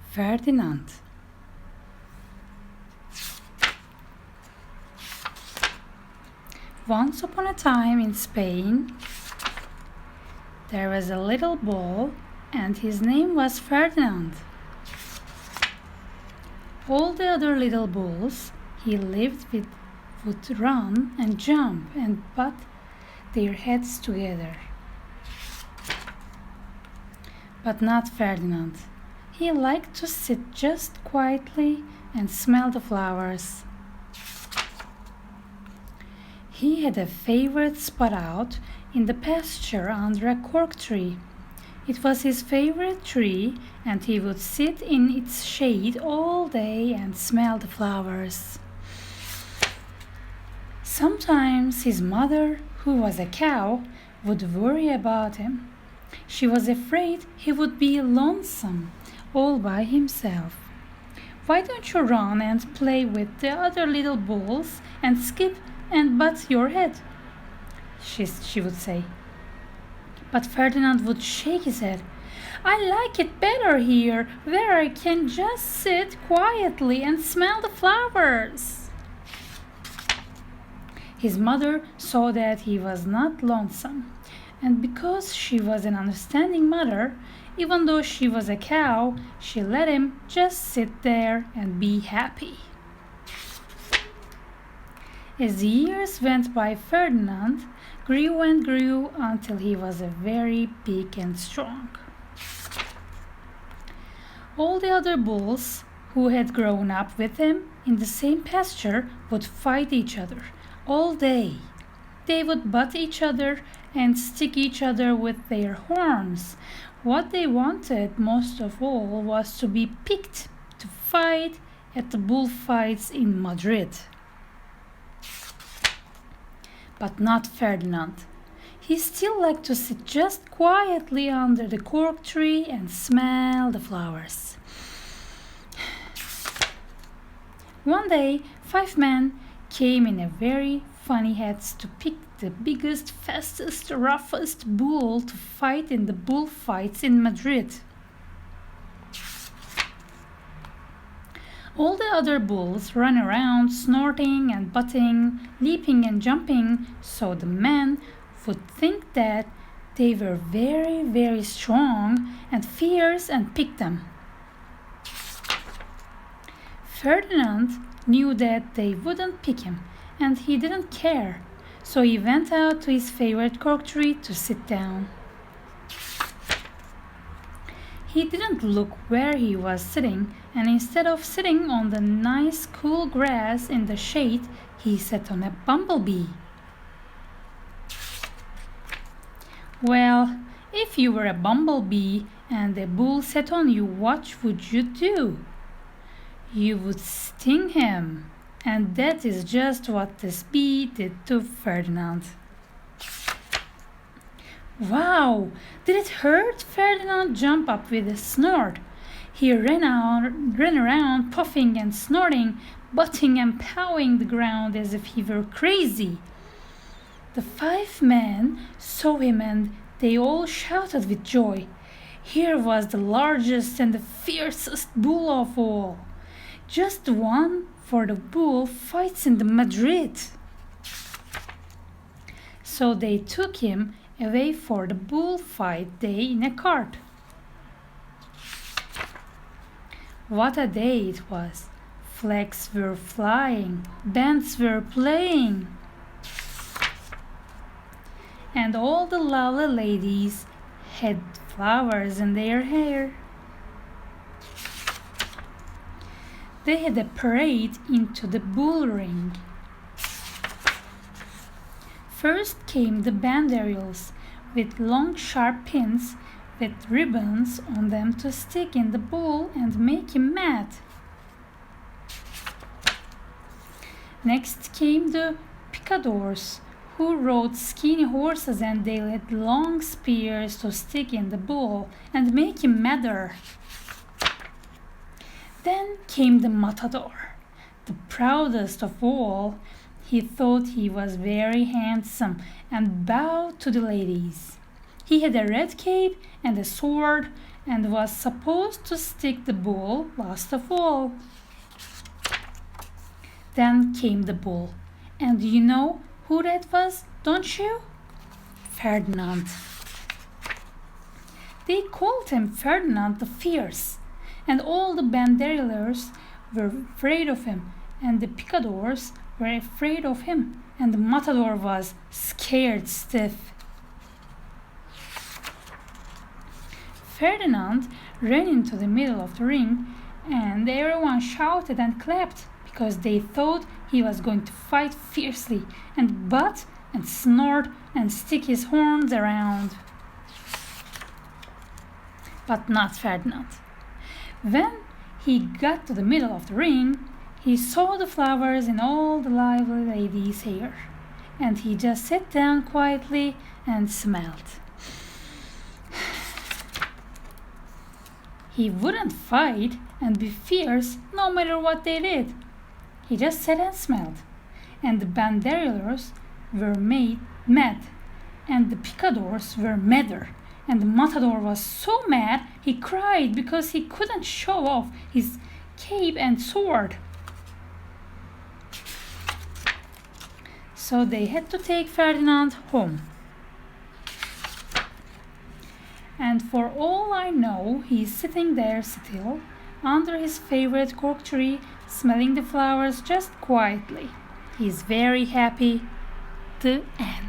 Ferdinand. Once upon a time in Spain, there was a little boy, and his name was Ferdinand. All the other little bulls he lived with would run and jump and butt their heads together. But not Ferdinand. He liked to sit just quietly and smell the flowers. He had a favorite spot out in the pasture under a cork tree. It was his favorite tree, and he would sit in its shade all day and smell the flowers. Sometimes his mother, who was a cow, would worry about him. She was afraid he would be lonesome all by himself. "Why don't you run and play with the other little bulls and skip and butt your head?" she would say. But Ferdinand would shake his head. "I like it better here, where I can just sit quietly and smell the flowers." His mother saw that he was not lonesome, and because she was an understanding mother, even though she was a cow, she let him just sit there and be happy. As the years went by, Ferdinand grew and grew until he was very big and strong. All the other bulls who had grown up with him in the same pasture would fight each other all day. They would butt each other and stick each other with their horns. What they wanted most of all was to be picked to fight at the bullfights in Madrid. But not Ferdinand. He still liked to sit just quietly under the cork tree and smell the flowers. One day, 5 men came in a very funny hats to pick the biggest, fastest, roughest bull to fight in the bullfights in Madrid. All the other bulls ran around snorting and butting, leaping and jumping, so the men would think that they were very, very strong and fierce and picked them. Ferdinand knew that they wouldn't pick him, and he didn't care, so he went out to his favorite cork tree to sit down. He didn't look where he was sitting, and instead of sitting on the nice cool grass in the shade, he sat on a bumblebee. Well, if you were a bumblebee and a bull sat on you, what would you do? You would sting him, and that is just what this bee did to Ferdinand. "Wow! Did it hurt?" Ferdinand jumped up with a snort. He ran around puffing and snorting, butting and pawing the ground as if he were crazy. The 5 men saw him and they all shouted with joy. Here was the largest and the fiercest bull of all. Just one for the bull fights in the Madrid. So they took him away for the bullfight day in a cart. What a day it was! Flags were flying, bands were playing, and all the lovely ladies had flowers in their hair. They had a parade into the bull ring. First came the banderillas with long sharp pins with ribbons on them to stick in the bull and make him mad. Next came the picadors, who rode skinny horses, and they had long spears to stick in the bull and make him madder. Then came the matador, the proudest of all. He thought he was very handsome and bowed to the ladies. He had a red cape and a sword and was supposed to stick the bull last of all. Then came the bull, and you know who that was, don't you? Ferdinand. They called him Ferdinand the Fierce, and all the banderillers were afraid of him, and the picadors were afraid of him, and the matador was scared stiff. Ferdinand ran into the middle of the ring, and everyone shouted and clapped because they thought he was going to fight fiercely and butt and snort and stick his horns around. But not Ferdinand. When he got to the middle of the ring, he saw the flowers in all the lovely ladies' hair, and he just sat down quietly and smelled. He wouldn't fight and be fierce no matter what they did. He just sat and smelled, and the banderillers were mad, and the picadors were madder, and the matador was so mad he cried because he couldn't show off his cape and sword. So they had to take Ferdinand home. And for all I know, he's sitting there still, under his favorite cork tree, smelling the flowers just quietly. He's very happy. The end.